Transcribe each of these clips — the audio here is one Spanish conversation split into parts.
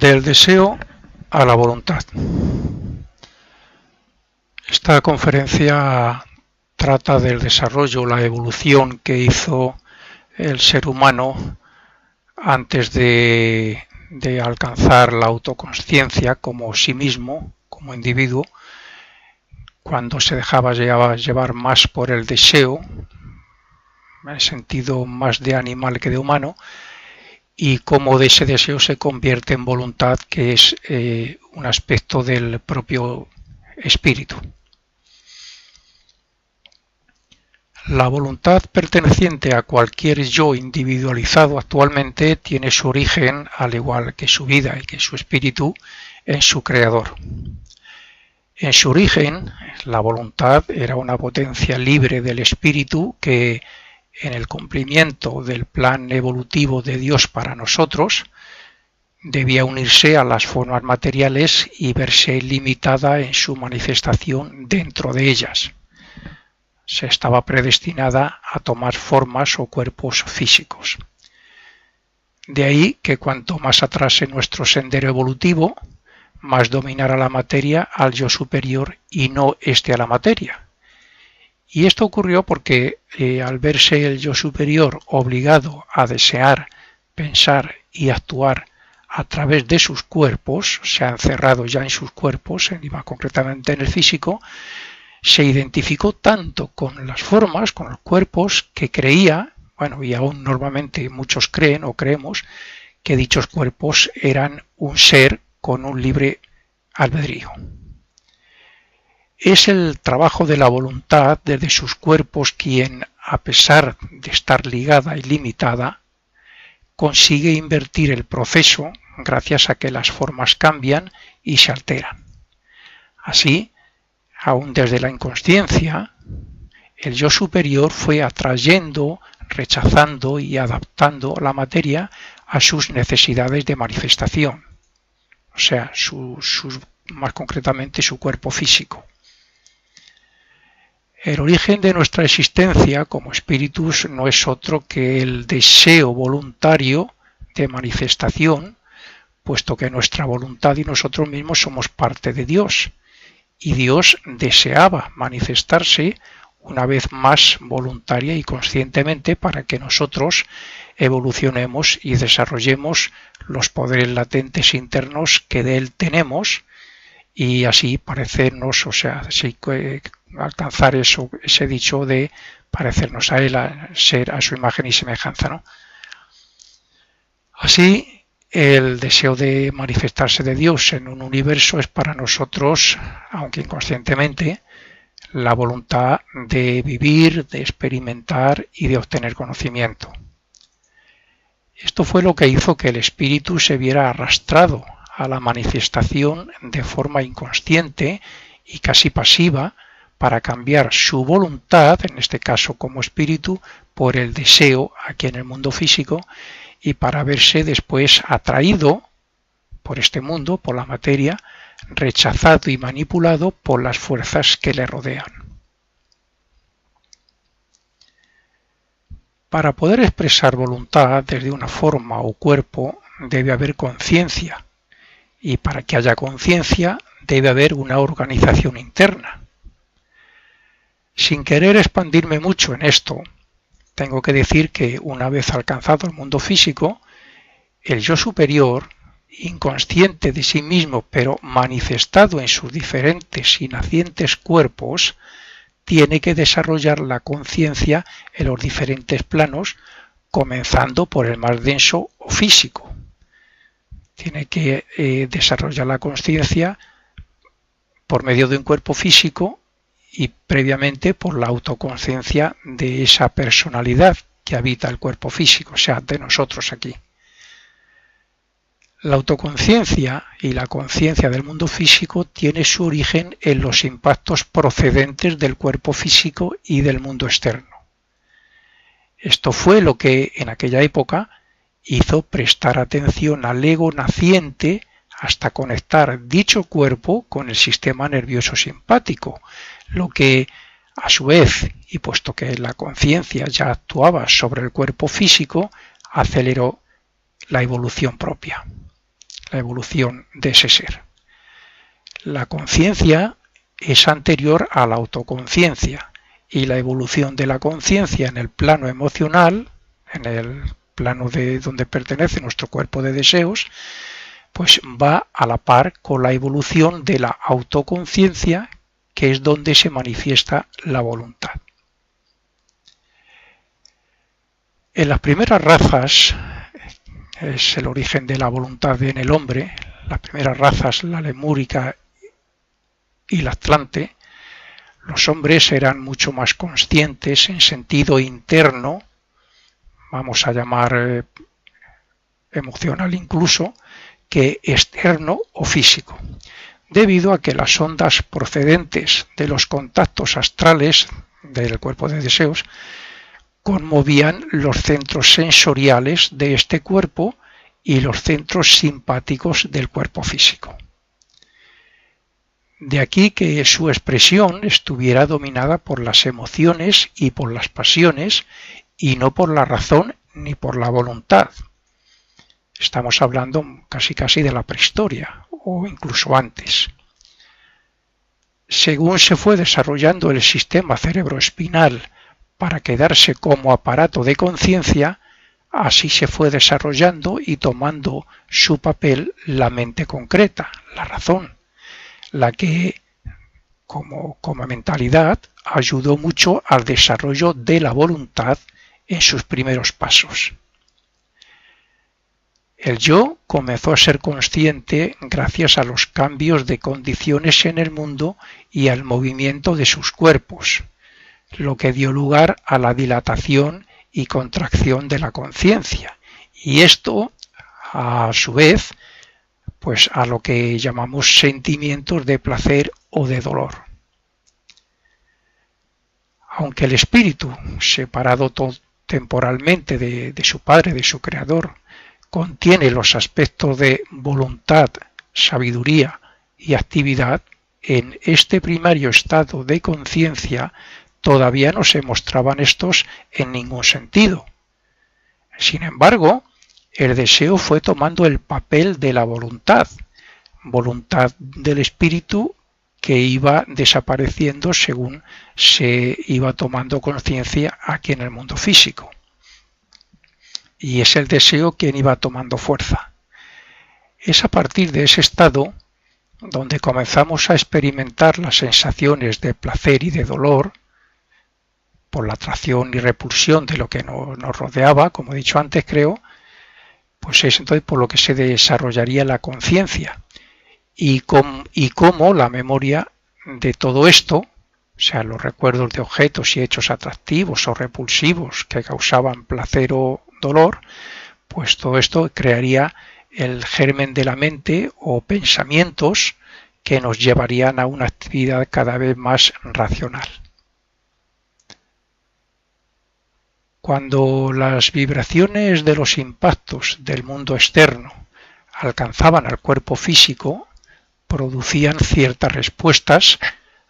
Del deseo a la voluntad. Esta conferencia trata del desarrollo, la evolución que hizo el ser humano antes de alcanzar la autoconsciencia como sí mismo, como individuo, cuando se dejaba llevar más por el deseo, en el sentido más de animal que de humano, y cómo de ese deseo se convierte en voluntad, que es un aspecto del propio espíritu. La voluntad perteneciente a cualquier yo individualizado actualmente tiene su origen, al igual que su vida y que su espíritu, en su creador. En su origen, la voluntad era una potencia libre del espíritu que, en el cumplimiento del plan evolutivo de Dios para nosotros, debía unirse a las formas materiales y verse limitada en su manifestación dentro de ellas. Se estaba predestinada a tomar formas o cuerpos físicos. De ahí que cuanto más atrase nuestro sendero evolutivo, más dominara la materia al yo superior y no éste a la materia. Y esto ocurrió porque al verse el yo superior obligado a desear, pensar y actuar a través de sus cuerpos, se ha encerrado ya en sus cuerpos, y más concretamente en el físico, se identificó tanto con las formas, con los cuerpos, que creía, bueno, y aún normalmente muchos creen o creemos, que dichos cuerpos eran un ser con un libre albedrío. Es el trabajo de la voluntad desde sus cuerpos quien, a pesar de estar ligada y limitada, consigue invertir el proceso gracias a que las formas cambian y se alteran. Así, aún desde la inconsciencia, el yo superior fue atrayendo, rechazando y adaptando la materia a sus necesidades de manifestación, o sea, más concretamente su cuerpo físico. El origen de nuestra existencia como espíritus no es otro que el deseo voluntario de manifestación, puesto que nuestra voluntad y nosotros mismos somos parte de Dios, y Dios deseaba manifestarse una vez más voluntaria y conscientemente para que nosotros evolucionemos y desarrollemos los poderes latentes internos que de Él tenemos, y así parecernos, o sea, así alcanzar ese dicho de parecernos a Él, a ser a su imagen y semejanza, ¿no? Así, el deseo de manifestarse de Dios en un universo es para nosotros, aunque inconscientemente, la voluntad de vivir, de experimentar y de obtener conocimiento. Esto fue lo que hizo que el espíritu se viera arrastrado a la manifestación de forma inconsciente y casi pasiva para cambiar su voluntad, en este caso como espíritu, por el deseo aquí en el mundo físico y para verse después atraído por este mundo, por la materia, rechazado y manipulado por las fuerzas que le rodean. Para poder expresar voluntad desde una forma o cuerpo debe haber conciencia, y para que haya conciencia debe haber una organización interna. Sin querer expandirme mucho en esto, tengo que decir que una vez alcanzado el mundo físico, el yo superior, inconsciente de sí mismo pero manifestado en sus diferentes y nacientes cuerpos, tiene que desarrollar la conciencia en los diferentes planos, comenzando por el más denso o físico. Tiene que desarrollar la conciencia por medio de un cuerpo físico y previamente por la autoconciencia de esa personalidad que habita el cuerpo físico, o sea, de nosotros aquí. La autoconciencia y la conciencia del mundo físico tiene su origen en los impactos procedentes del cuerpo físico y del mundo externo. Esto fue lo que en aquella época hizo prestar atención al ego naciente hasta conectar dicho cuerpo con el sistema nervioso simpático, lo que a su vez, y puesto que la conciencia ya actuaba sobre el cuerpo físico, aceleró la evolución propia. la evolución de ese ser. La conciencia es anterior a la autoconciencia y la evolución de la conciencia en el plano emocional, en el plano de donde pertenece nuestro cuerpo de deseos, pues va a la par con la evolución de la autoconciencia, que es donde se manifiesta la voluntad. En las primeras razas, es el origen de la voluntad en el hombre, las primeras razas, la lemúrica y la atlante, los hombres eran mucho más conscientes en sentido interno, vamos a llamar emocional incluso, que externo o físico, debido a que las ondas procedentes de los contactos astrales del cuerpo de deseos conmovían los centros sensoriales de este cuerpo y los centros simpáticos del cuerpo físico. De aquí que su expresión estuviera dominada por las emociones y por las pasiones y no por la razón ni por la voluntad. Estamos hablando casi de la prehistoria o incluso antes. Según se fue desarrollando el sistema cerebroespinal para quedarse como aparato de conciencia, así se fue desarrollando y tomando su papel la mente concreta, la razón, la que como mentalidad ayudó mucho al desarrollo de la voluntad en sus primeros pasos. El yo comenzó a ser consciente gracias a los cambios de condiciones en el mundo y al movimiento de sus cuerpos, lo que dio lugar a la dilatación y contracción de la conciencia. Y esto, a su vez, pues a lo que llamamos sentimientos de placer o de dolor. Aunque el espíritu, separado temporalmente de su padre, de su creador, contiene los aspectos de voluntad, sabiduría y actividad, en este primario estado de conciencia todavía no se mostraban estos en ningún sentido. Sin embargo, el deseo fue tomando el papel de la voluntad del espíritu que iba desapareciendo según se iba tomando conciencia aquí en el mundo físico. Y es el deseo quien iba tomando fuerza. Es a partir de ese estado donde comenzamos a experimentar las sensaciones de placer y de dolor por la atracción y repulsión de lo que nos rodeaba, como he dicho antes, creo, pues es entonces por lo que se desarrollaría la conciencia y cómo la memoria de todo esto, o sea, los recuerdos de objetos y hechos atractivos o repulsivos que causaban placer o dolor, pues todo esto crearía el germen de la mente o pensamientos que nos llevarían a una actividad cada vez más racional. Cuando las vibraciones de los impactos del mundo externo alcanzaban al cuerpo físico, producían ciertas respuestas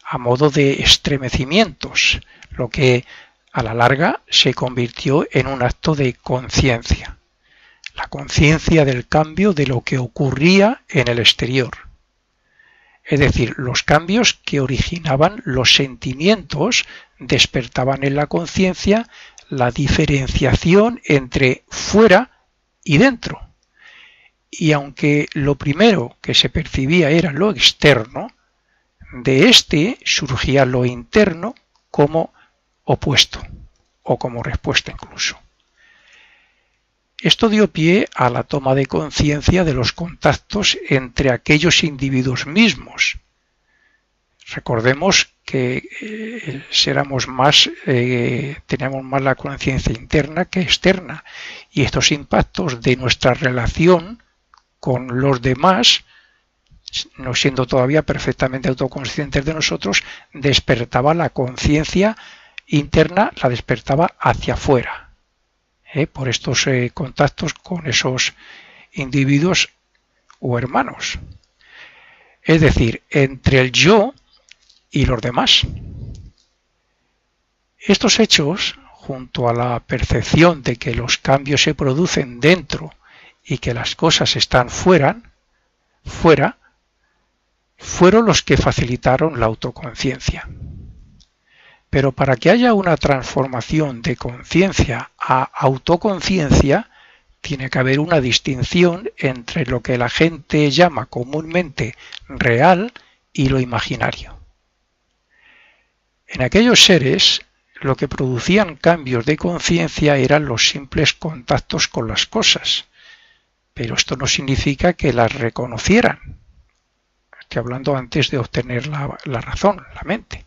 a modo de estremecimientos, lo que a la larga se convirtió en un acto de conciencia, la conciencia del cambio de lo que ocurría en el exterior. Es decir, los cambios que originaban los sentimientos despertaban en la conciencia la diferenciación entre fuera y dentro. Y aunque lo primero que se percibía era lo externo, de este surgía lo interno como opuesto o como respuesta incluso. Esto dio pie a la toma de conciencia de los contactos entre aquellos individuos mismos. Recordemos que teníamos más la conciencia interna que externa, y estos impactos de nuestra relación con los demás, no siendo todavía perfectamente autoconscientes de nosotros, despertaba la conciencia interna, la despertaba hacia afuera, por estos contactos con esos individuos o hermanos. Es decir, entre el yo y los demás. Estos hechos, junto a la percepción de que los cambios se producen dentro y que las cosas están fuera, fuera, fueron los que facilitaron la autoconciencia. Pero para que haya una transformación de conciencia a autoconciencia, tiene que haber una distinción entre lo que la gente llama comúnmente real y lo imaginario. En aquellos seres, lo que producían cambios de conciencia eran los simples contactos con las cosas, pero esto no significa que las reconocieran. Estoy hablando antes de obtener la razón, la mente,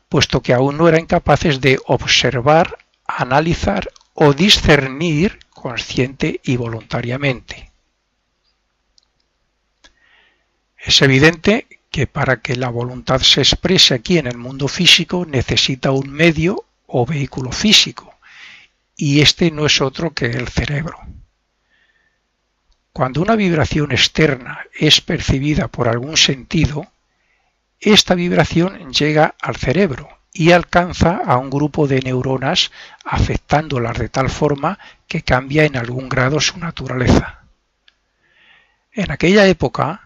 puesto que aún no eran capaces de observar, analizar o discernir consciente y voluntariamente. Es evidente que para que la voluntad se exprese aquí en el mundo físico necesita un medio o vehículo físico, y este no es otro que el cerebro. Cuando una vibración externa es percibida por algún sentido, esta vibración llega al cerebro y alcanza a un grupo de neuronas afectándolas de tal forma que cambia en algún grado su naturaleza. En aquella época,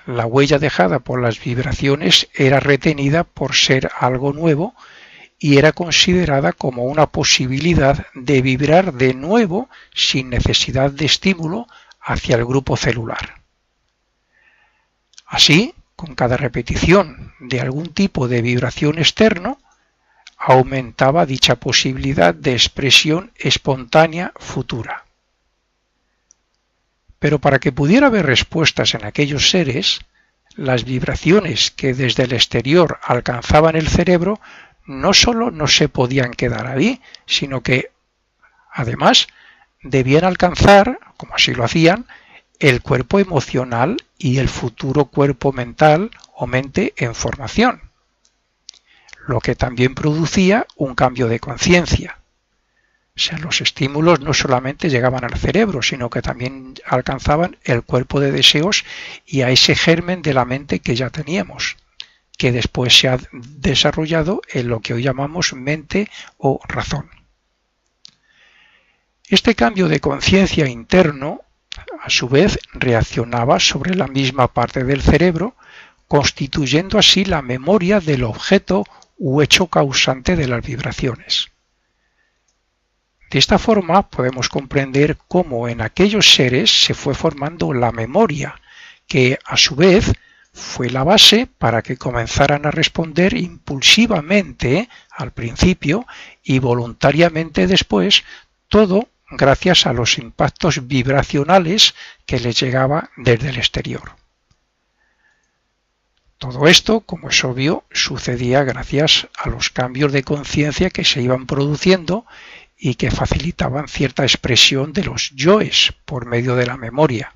la huella dejada por las vibraciones era retenida por ser algo nuevo y era considerada como una posibilidad de vibrar de nuevo sin necesidad de estímulo hacia el grupo celular. Así, con cada repetición de algún tipo de vibración externo, aumentaba dicha posibilidad de expresión espontánea futura. Pero para que pudiera haber respuestas en aquellos seres, las vibraciones que desde el exterior alcanzaban el cerebro no solo no se podían quedar ahí, sino que, además, debían alcanzar, como así lo hacían, el cuerpo emocional y el futuro cuerpo mental o mente en formación, lo que también producía un cambio de conciencia. O sea, los estímulos no solamente llegaban al cerebro, sino que también alcanzaban el cuerpo de deseos y a ese germen de la mente que ya teníamos, que después se ha desarrollado en lo que hoy llamamos mente o razón. Este cambio de conciencia interno, a su vez, reaccionaba sobre la misma parte del cerebro, constituyendo así la memoria del objeto u hecho causante de las vibraciones. De esta forma podemos comprender cómo en aquellos seres se fue formando la memoria, que a su vez fue la base para que comenzaran a responder impulsivamente al principio y voluntariamente después, todo gracias a los impactos vibracionales que les llegaba desde el exterior. Todo esto, como es obvio, sucedía gracias a los cambios de conciencia que se iban produciendo y que facilitaban cierta expresión de los yoes por medio de la memoria.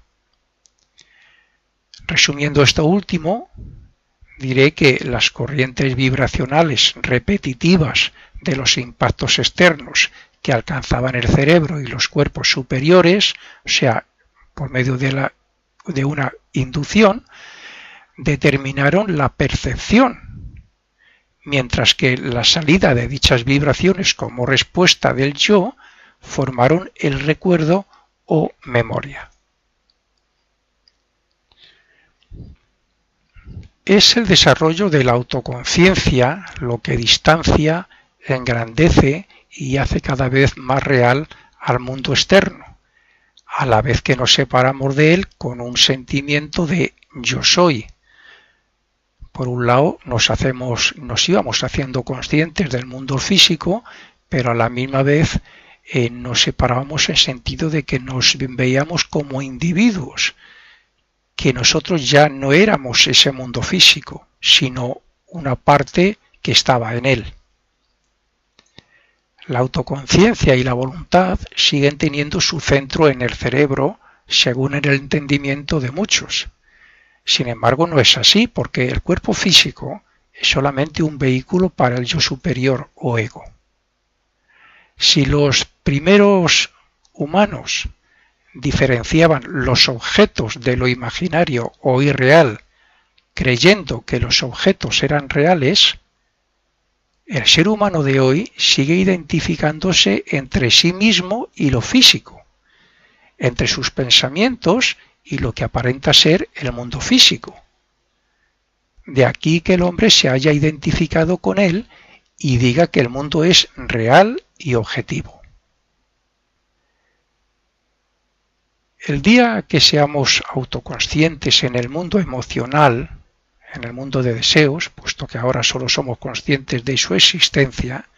Resumiendo esto último, diré que las corrientes vibracionales repetitivas de los impactos externos que alcanzaban el cerebro y los cuerpos superiores, o sea, por medio de una inducción, determinaron la percepción, mientras que la salida de dichas vibraciones como respuesta del yo formaron el recuerdo o memoria. Es el desarrollo de la autoconciencia lo que distancia, engrandece y hace cada vez más real al mundo externo, a la vez que nos separamos de él con un sentimiento de yo soy. Por un lado, nos íbamos haciendo conscientes del mundo físico, pero a la misma vez nos separábamos en sentido de que nos veíamos como individuos, que nosotros ya no éramos ese mundo físico, sino una parte que estaba en él. La autoconciencia y la voluntad siguen teniendo su centro en el cerebro, según el entendimiento de muchos. Sin embargo, no es así, porque el cuerpo físico es solamente un vehículo para el yo superior o ego. Si los primeros humanos diferenciaban los objetos de lo imaginario o irreal, creyendo que los objetos eran reales, el ser humano de hoy sigue identificándose entre sí mismo y lo físico, entre sus pensamientos y lo que aparenta ser el mundo físico. De aquí que el hombre se haya identificado con él y diga que el mundo es real y objetivo. El día que seamos autoconscientes en el mundo emocional, en el mundo de deseos, puesto que ahora solo somos conscientes de su existencia,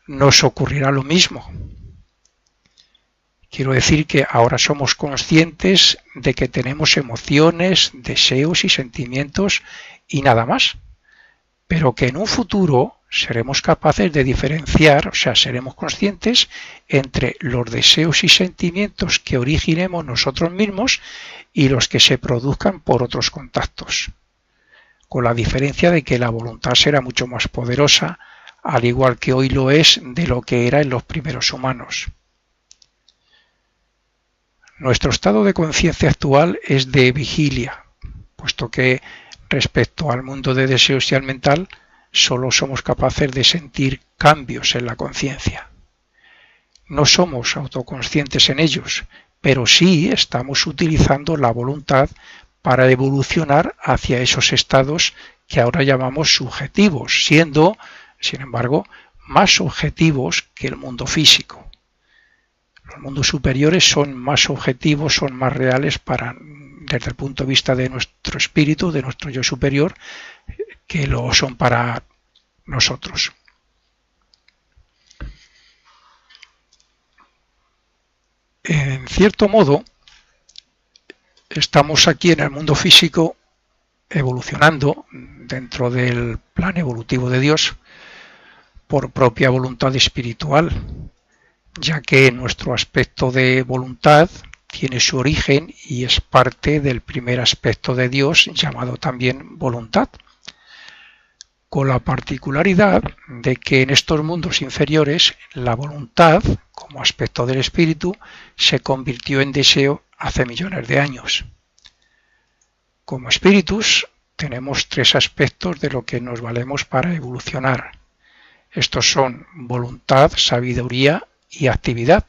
nos ocurrirá lo mismo. Quiero decir que ahora somos conscientes de que tenemos emociones, deseos y sentimientos y nada más, pero que en un futuro seremos capaces de diferenciar, o sea, seremos conscientes entre los deseos y sentimientos que originemos nosotros mismos y los que se produzcan por otros contactos, con la diferencia de que la voluntad será mucho más poderosa, al igual que hoy lo es de lo que era en los primeros humanos. Nuestro estado de conciencia actual es de vigilia, puesto que respecto al mundo de deseos y al mental, solo somos capaces de sentir cambios en la conciencia. No somos autoconscientes en ellos, pero sí estamos utilizando la voluntad para evolucionar hacia esos estados que ahora llamamos subjetivos, siendo, sin embargo, más objetivos que el mundo físico. Los mundos superiores son más objetivos, son más reales desde el punto de vista de nuestro espíritu, de nuestro yo superior, que lo son para nosotros. En cierto modo, estamos aquí en el mundo físico evolucionando dentro del plan evolutivo de Dios por propia voluntad espiritual, ya que nuestro aspecto de voluntad tiene su origen y es parte del primer aspecto de Dios llamado también voluntad, con la particularidad de que en estos mundos inferiores la voluntad, como aspecto del espíritu, se convirtió en deseo hace millones de años. Como espíritus tenemos tres aspectos de lo que nos valemos para evolucionar. Estos son voluntad, sabiduría y actividad.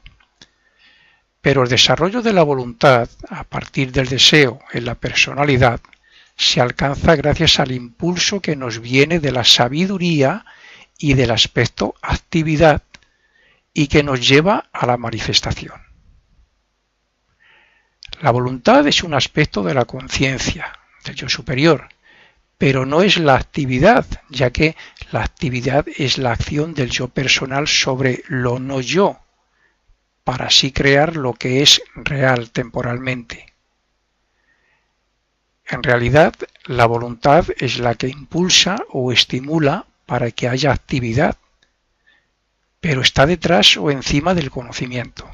Pero el desarrollo de la voluntad a partir del deseo en la personalidad se alcanza gracias al impulso que nos viene de la sabiduría y del aspecto actividad y que nos lleva a la manifestación. La voluntad es un aspecto de la conciencia, del yo superior, pero no es la actividad, ya que la actividad es la acción del yo personal sobre lo no yo, para así crear lo que es real temporalmente. En realidad, la voluntad es la que impulsa o estimula para que haya actividad, pero está detrás o encima del conocimiento.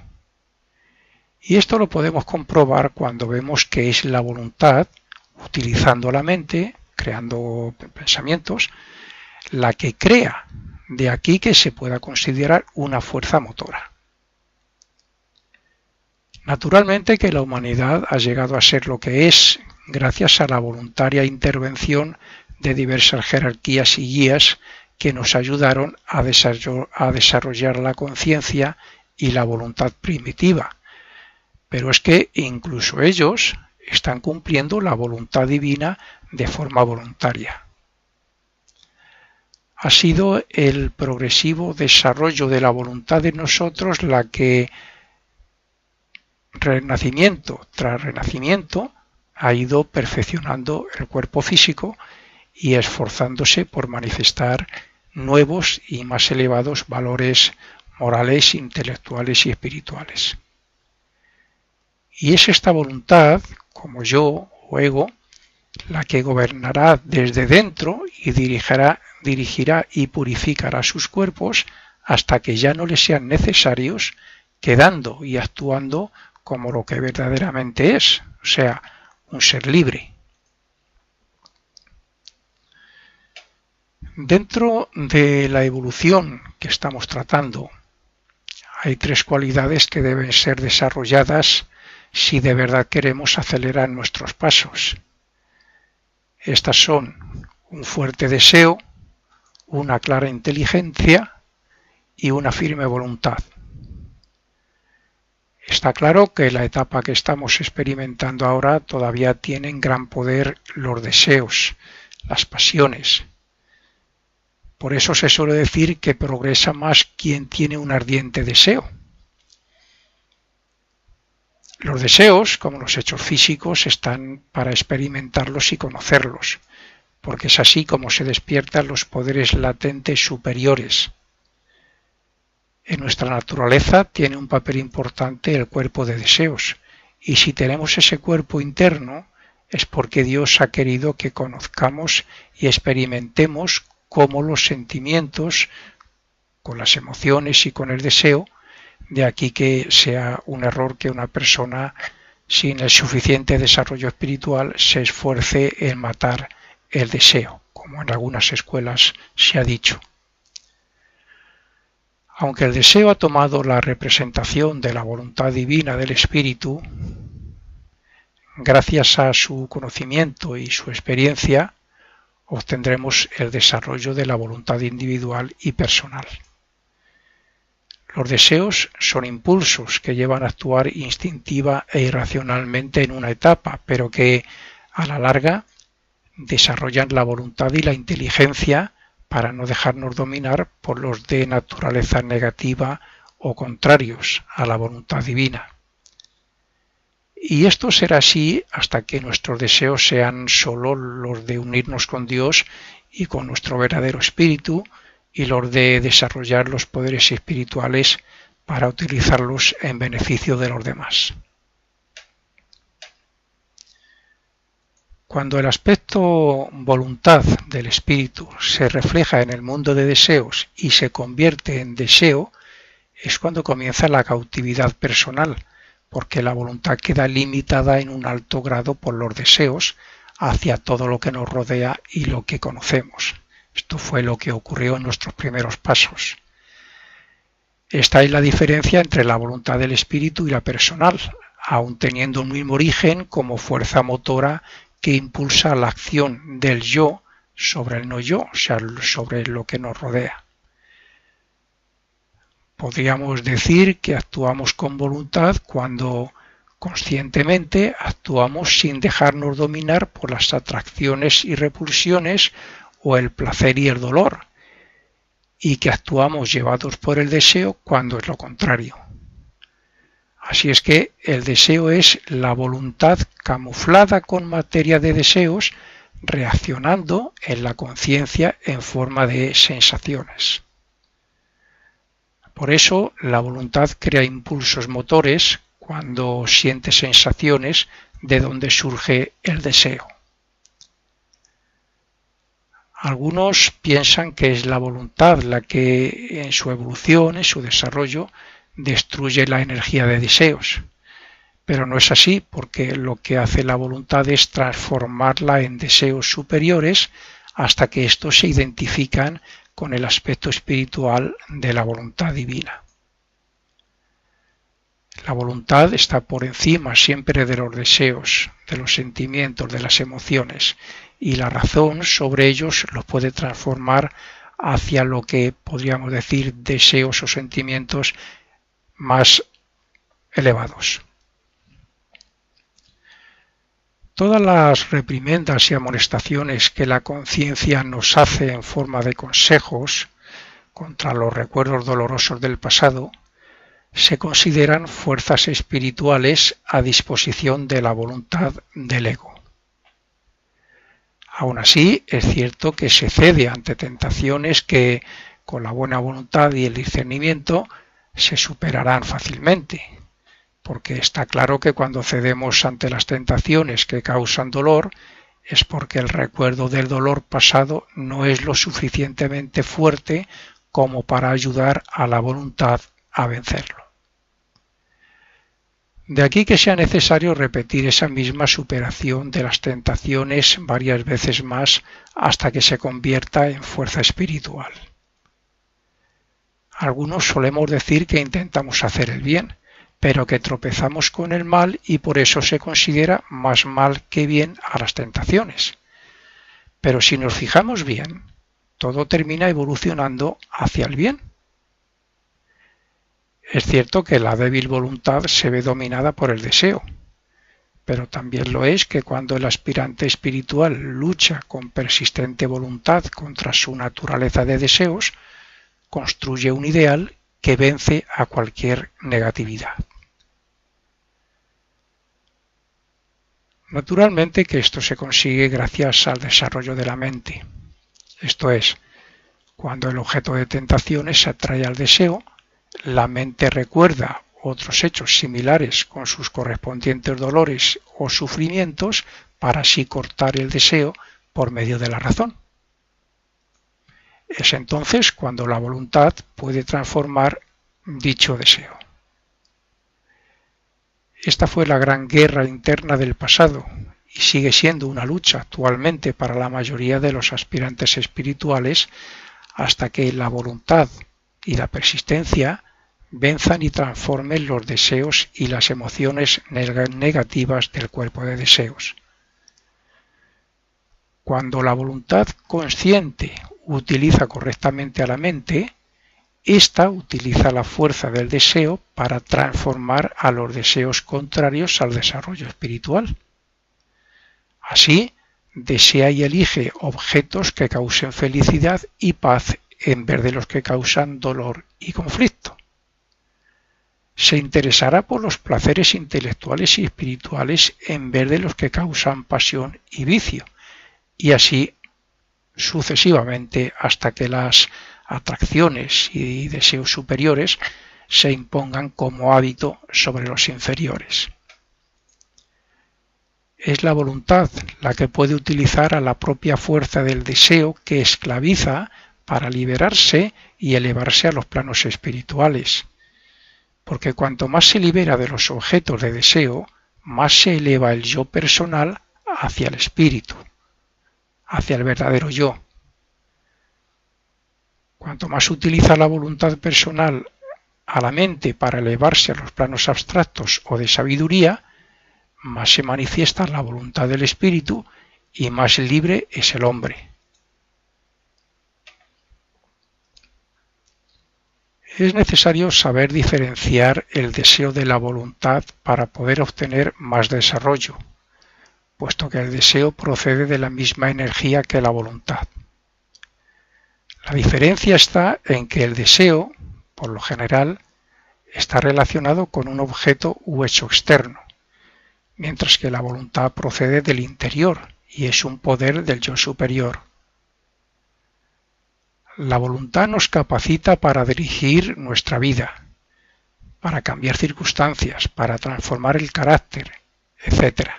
Y esto lo podemos comprobar cuando vemos que es la voluntad, utilizando la mente, creando pensamientos, la que crea. De aquí que se pueda considerar una fuerza motora. Naturalmente que la humanidad ha llegado a ser lo que es gracias a la voluntaria intervención de diversas jerarquías y guías que nos ayudaron a desarrollar la conciencia y la voluntad primitiva. Pero es que incluso ellos están cumpliendo la voluntad divina de forma voluntaria. Ha sido el progresivo desarrollo de la voluntad de nosotros la que, renacimiento tras renacimiento, ha ido perfeccionando el cuerpo físico y esforzándose por manifestar nuevos y más elevados valores morales, intelectuales y espirituales. Y es esta voluntad, como yo o ego, la que gobernará desde dentro y dirigirá y purificará sus cuerpos hasta que ya no les sean necesarios, quedando y actuando como lo que verdaderamente es, o sea, un ser libre. Dentro de la evolución que estamos tratando, hay tres cualidades que deben ser desarrolladas si de verdad queremos acelerar nuestros pasos. Estas son un fuerte deseo, una clara inteligencia y una firme voluntad. Está claro que la etapa que estamos experimentando ahora todavía tienen gran poder los deseos, las pasiones. Por eso se suele decir que progresa más quien tiene un ardiente deseo. Los deseos, como los hechos físicos, están para experimentarlos y conocerlos, porque es así como se despiertan los poderes latentes superiores. En nuestra naturaleza tiene un papel importante el cuerpo de deseos, y si tenemos ese cuerpo interno es porque Dios ha querido que conozcamos y experimentemos cómo los sentimientos, con las emociones y con el deseo, de aquí que sea un error que una persona sin el suficiente desarrollo espiritual se esfuerce en matar el deseo, como en algunas escuelas se ha dicho. Aunque el deseo ha tomado la representación de la voluntad divina del espíritu, gracias a su conocimiento y su experiencia, obtendremos el desarrollo de la voluntad individual y personal. Los deseos son impulsos que llevan a actuar instintiva e irracionalmente en una etapa, pero que a la larga desarrollan la voluntad y la inteligencia para no dejarnos dominar por los de naturaleza negativa o contrarios a la voluntad divina. Y esto será así hasta que nuestros deseos sean solo los de unirnos con Dios y con nuestro verdadero espíritu, y los de desarrollar los poderes espirituales para utilizarlos en beneficio de los demás. Cuando el aspecto voluntad del espíritu se refleja en el mundo de deseos y se convierte en deseo, es cuando comienza la cautividad personal, porque la voluntad queda limitada en un alto grado por los deseos hacia todo lo que nos rodea y lo que conocemos. Esto fue lo que ocurrió en nuestros primeros pasos. Esta es la diferencia entre la voluntad del espíritu y la personal, aun teniendo un mismo origen como fuerza motora que impulsa la acción del yo sobre el no yo, o sea, sobre lo que nos rodea. Podríamos decir que actuamos con voluntad cuando conscientemente actuamos sin dejarnos dominar por las atracciones y repulsiones o el placer y el dolor, y que actuamos llevados por el deseo cuando es lo contrario. Así es que el deseo es la voluntad camuflada con materia de deseos, reaccionando en la conciencia en forma de sensaciones. Por eso la voluntad crea impulsos motores cuando siente sensaciones de donde surge el deseo. Algunos piensan que es la voluntad la que en su evolución, en su desarrollo, destruye la energía de deseos. Pero no es así, porque lo que hace la voluntad es transformarla en deseos superiores hasta que estos se identifican con el aspecto espiritual de la voluntad divina. La voluntad está por encima siempre de los deseos, de los sentimientos, de las emociones, y la razón sobre ellos los puede transformar hacia lo que podríamos decir deseos o sentimientos más elevados. Todas las reprimendas y amonestaciones que la conciencia nos hace en forma de consejos contra los recuerdos dolorosos del pasado se consideran fuerzas espirituales a disposición de la voluntad del ego. Aún así, es cierto que se cede ante tentaciones que, con la buena voluntad y el discernimiento, se superarán fácilmente, porque está claro que cuando cedemos ante las tentaciones que causan dolor, es porque el recuerdo del dolor pasado no es lo suficientemente fuerte como para ayudar a la voluntad a vencerlo. De aquí que sea necesario repetir esa misma superación de las tentaciones varias veces más hasta que se convierta en fuerza espiritual. Algunos solemos decir que intentamos hacer el bien, pero que tropezamos con el mal y por eso se considera más mal que bien a las tentaciones. Pero si nos fijamos bien, todo termina evolucionando hacia el bien. Es cierto que la débil voluntad se ve dominada por el deseo, pero también lo es que cuando el aspirante espiritual lucha con persistente voluntad contra su naturaleza de deseos, construye un ideal que vence a cualquier negatividad. Naturalmente que esto se consigue gracias al desarrollo de la mente. Esto es, cuando el objeto de tentaciones se atrae al deseo, la mente recuerda otros hechos similares con sus correspondientes dolores o sufrimientos para así cortar el deseo por medio de la razón. Es entonces cuando la voluntad puede transformar dicho deseo. Esta fue la gran guerra interna del pasado y sigue siendo una lucha actualmente para la mayoría de los aspirantes espirituales hasta que la voluntad y la persistencia venzan y transformen los deseos y las emociones negativas del cuerpo de deseos. Cuando la voluntad consciente utiliza correctamente a la mente, ésta utiliza la fuerza del deseo para transformar a los deseos contrarios al desarrollo espiritual. Así, desea y elige objetos que causen felicidad y paz en vez de los que causan dolor y conflicto. Se interesará por los placeres intelectuales y espirituales en vez de los que causan pasión y vicio, y así sucesivamente hasta que las atracciones y deseos superiores se impongan como hábito sobre los inferiores. Es la voluntad la que puede utilizar a la propia fuerza del deseo que esclaviza para liberarse y elevarse a los planos espirituales. Porque cuanto más se libera de los objetos de deseo, más se eleva el yo personal hacia el espíritu, hacia el verdadero yo. Cuanto más utiliza la voluntad personal a la mente para elevarse a los planos abstractos o de sabiduría, más se manifiesta la voluntad del espíritu y más libre es el hombre. Es necesario saber diferenciar el deseo de la voluntad para poder obtener más desarrollo, puesto que el deseo procede de la misma energía que la voluntad. La diferencia está en que el deseo, por lo general, está relacionado con un objeto u hecho externo, mientras que la voluntad procede del interior y es un poder del yo superior. La voluntad nos capacita para dirigir nuestra vida, para cambiar circunstancias, para transformar el carácter, etc.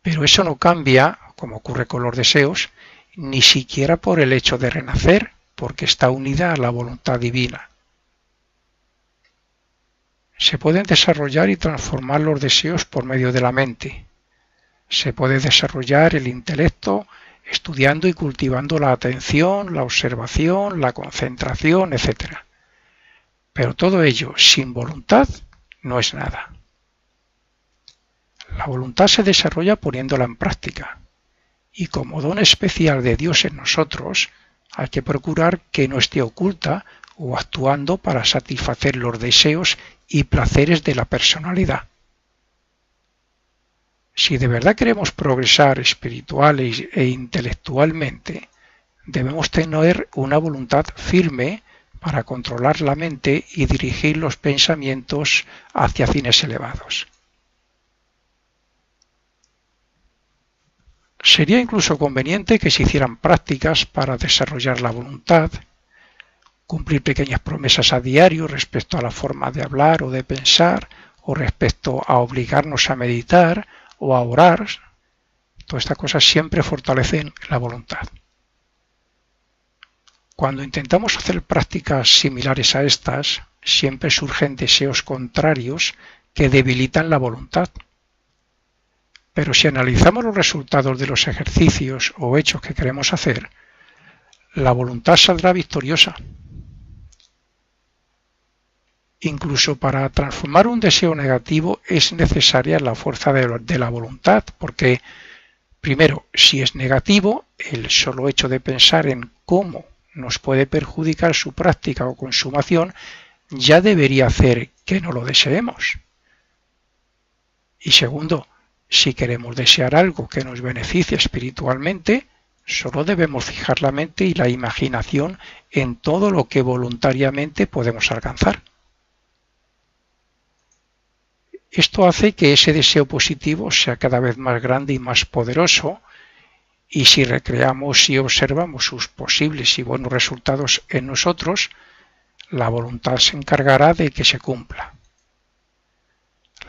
Pero eso no cambia, como ocurre con los deseos, ni siquiera por el hecho de renacer, porque está unida a la voluntad divina. Se pueden desarrollar y transformar los deseos por medio de la mente. Se puede desarrollar el intelecto estudiando y cultivando la atención, la observación, la concentración, etc. Pero todo ello sin voluntad no es nada. La voluntad se desarrolla poniéndola en práctica, y como don especial de Dios en nosotros, hay que procurar que no esté oculta o actuando para satisfacer los deseos y placeres de la personalidad. Si de verdad queremos progresar espiritual e intelectualmente, debemos tener una voluntad firme para controlar la mente y dirigir los pensamientos hacia fines elevados. Sería incluso conveniente que se hicieran prácticas para desarrollar la voluntad, cumplir pequeñas promesas a diario respecto a la forma de hablar o de pensar, o respecto a obligarnos a meditar o a orar. Todas estas cosas siempre fortalecen la voluntad. Cuando intentamos hacer prácticas similares a estas, siempre surgen deseos contrarios que debilitan la voluntad. Pero si analizamos los resultados de los ejercicios o hechos que queremos hacer, la voluntad saldrá victoriosa. Incluso para transformar un deseo negativo es necesaria la fuerza de la voluntad, porque, primero, si es negativo, el solo hecho de pensar en cómo nos puede perjudicar su práctica o consumación ya debería hacer que no lo deseemos. Y segundo, si queremos desear algo que nos beneficie espiritualmente, solo debemos fijar la mente y la imaginación en todo lo que voluntariamente podemos alcanzar. Esto hace que ese deseo positivo sea cada vez más grande y más poderoso, y si recreamos y observamos sus posibles y buenos resultados en nosotros, la voluntad se encargará de que se cumpla.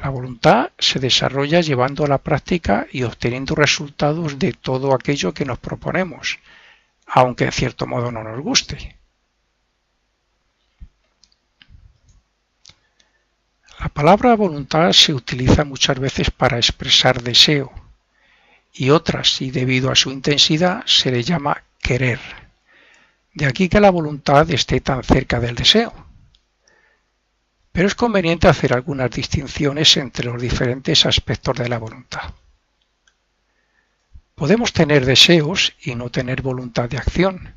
La voluntad se desarrolla llevando a la práctica y obteniendo resultados de todo aquello que nos proponemos, aunque en cierto modo no nos guste. La palabra voluntad se utiliza muchas veces para expresar deseo, y otras, y debido a su intensidad, se le llama querer. De aquí que la voluntad esté tan cerca del deseo. Pero es conveniente hacer algunas distinciones entre los diferentes aspectos de la voluntad. Podemos tener deseos y no tener voluntad de acción,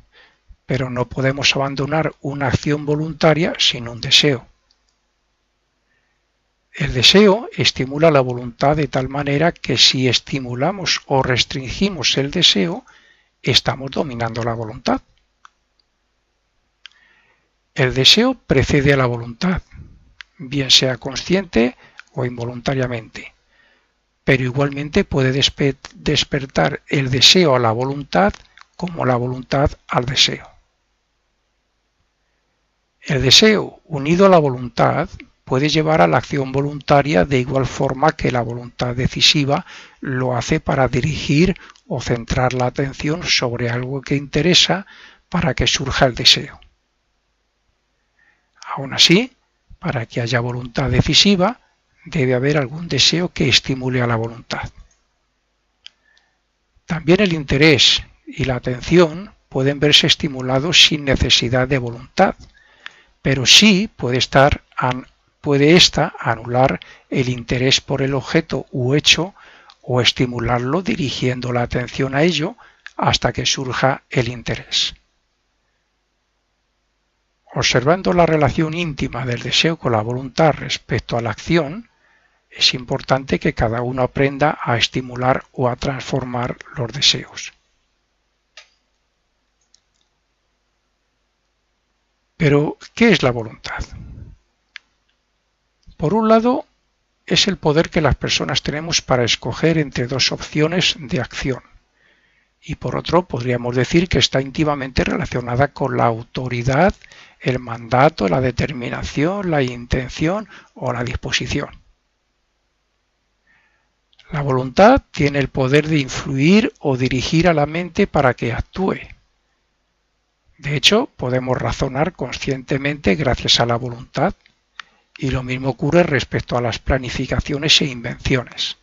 pero no podemos abandonar una acción voluntaria sin un deseo. El deseo estimula la voluntad de tal manera que si estimulamos o restringimos el deseo, estamos dominando la voluntad. El deseo precede a la voluntad, bien sea consciente o involuntariamente, pero igualmente puede despertar el deseo a la voluntad como la voluntad al deseo. El deseo unido a la voluntad puede llevar a la acción voluntaria de igual forma que la voluntad decisiva lo hace para dirigir o centrar la atención sobre algo que interesa para que surja el deseo. Aún así, para que haya voluntad decisiva, debe haber algún deseo que estimule a la voluntad. También el interés y la atención pueden verse estimulados sin necesidad de voluntad, pero sí puede ésta anular el interés por el objeto u hecho o estimularlo dirigiendo la atención a ello hasta que surja el interés. Observando la relación íntima del deseo con la voluntad respecto a la acción, es importante que cada uno aprenda a estimular o a transformar los deseos. Pero, ¿qué es la voluntad? Por un lado, es el poder que las personas tenemos para escoger entre dos opciones de acción. Y por otro, podríamos decir que está íntimamente relacionada con la autoridad, el mandato, la determinación, la intención o la disposición. La voluntad tiene el poder de influir o dirigir a la mente para que actúe. De hecho, podemos razonar conscientemente gracias a la voluntad, y lo mismo ocurre respecto a las planificaciones e invenciones.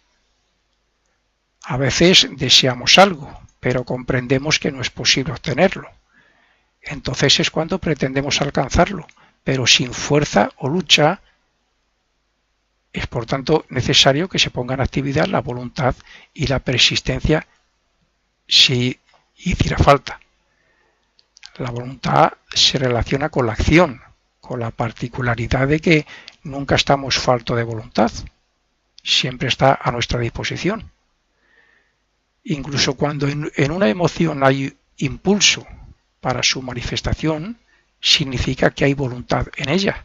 A veces deseamos algo, pero comprendemos que no es posible obtenerlo. Entonces es cuando pretendemos alcanzarlo, pero sin fuerza o lucha. Es por tanto necesario que se ponga en actividad la voluntad y la persistencia si hiciera falta. La voluntad se relaciona con la acción, con la particularidad de que nunca estamos falto de voluntad, siempre está a nuestra disposición. Incluso cuando en una emoción hay impulso para su manifestación, significa que hay voluntad en ella.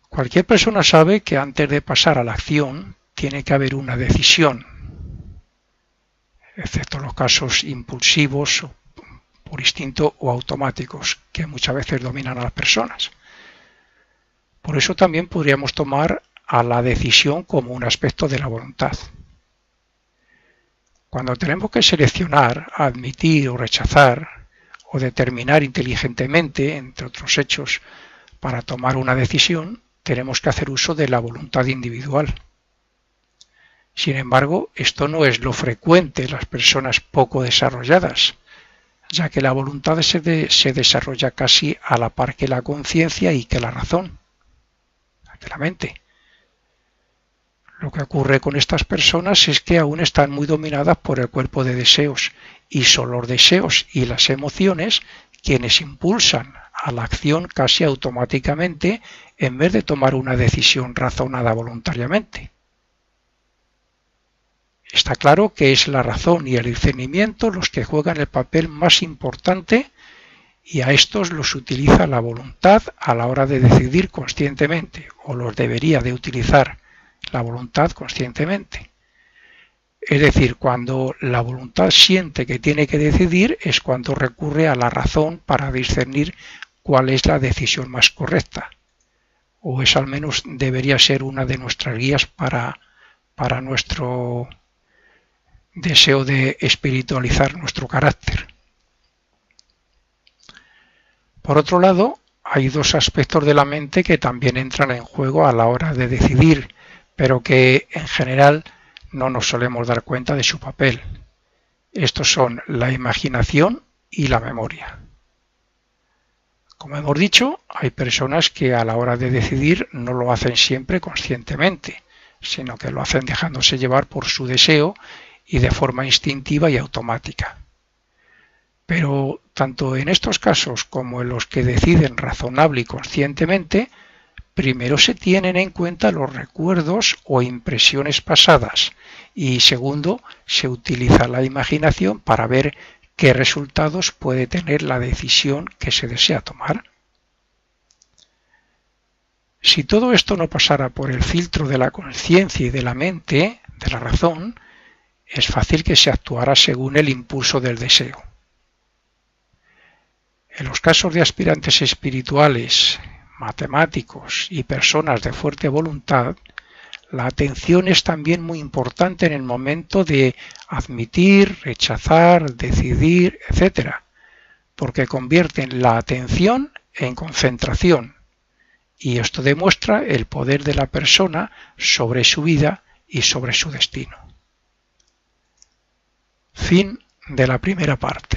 Cualquier persona sabe que antes de pasar a la acción tiene que haber una decisión, excepto los casos impulsivos, por instinto o automáticos, que muchas veces dominan a las personas. Por eso también podríamos tomar a la decisión como un aspecto de la voluntad. Cuando tenemos que seleccionar, admitir o rechazar, o determinar inteligentemente, entre otros hechos, para tomar una decisión, tenemos que hacer uso de la voluntad individual. Sin embargo, esto no es lo frecuente en las personas poco desarrolladas, ya que la voluntad se desarrolla casi a la par que la conciencia y que la razón, que la mente. Lo que ocurre con estas personas es que aún están muy dominadas por el cuerpo de deseos, y son los deseos y las emociones quienes impulsan a la acción casi automáticamente en vez de tomar una decisión razonada voluntariamente. Está claro que es la razón y el discernimiento los que juegan el papel más importante y a estos los utiliza la voluntad a la hora de decidir conscientemente, o los debería de utilizar la voluntad conscientemente. Es decir, cuando la voluntad siente que tiene que decidir es cuando recurre a la razón para discernir cuál es la decisión más correcta, o es al menos debería ser una de nuestras guías para nuestro deseo de espiritualizar nuestro carácter. Por otro lado, hay dos aspectos de la mente que también entran en juego a la hora de decidir, pero que en general no nos solemos dar cuenta de su papel. Estos son la imaginación y la memoria. Como hemos dicho, hay personas que a la hora de decidir no lo hacen siempre conscientemente, sino que lo hacen dejándose llevar por su deseo y de forma instintiva y automática. Pero tanto en estos casos como en los que deciden razonable y conscientemente, primero se tienen en cuenta los recuerdos o impresiones pasadas y segundo, se utiliza la imaginación para ver qué resultados puede tener la decisión que se desea tomar. Si todo esto no pasara por el filtro de la conciencia y de la mente, de la razón, es fácil que se actuara según el impulso del deseo. En los casos de aspirantes espirituales, matemáticos y personas de fuerte voluntad, la atención es también muy importante en el momento de admitir, rechazar, decidir, etc., porque convierten la atención en concentración, y esto demuestra el poder de la persona sobre su vida y sobre su destino. Fin de la primera parte.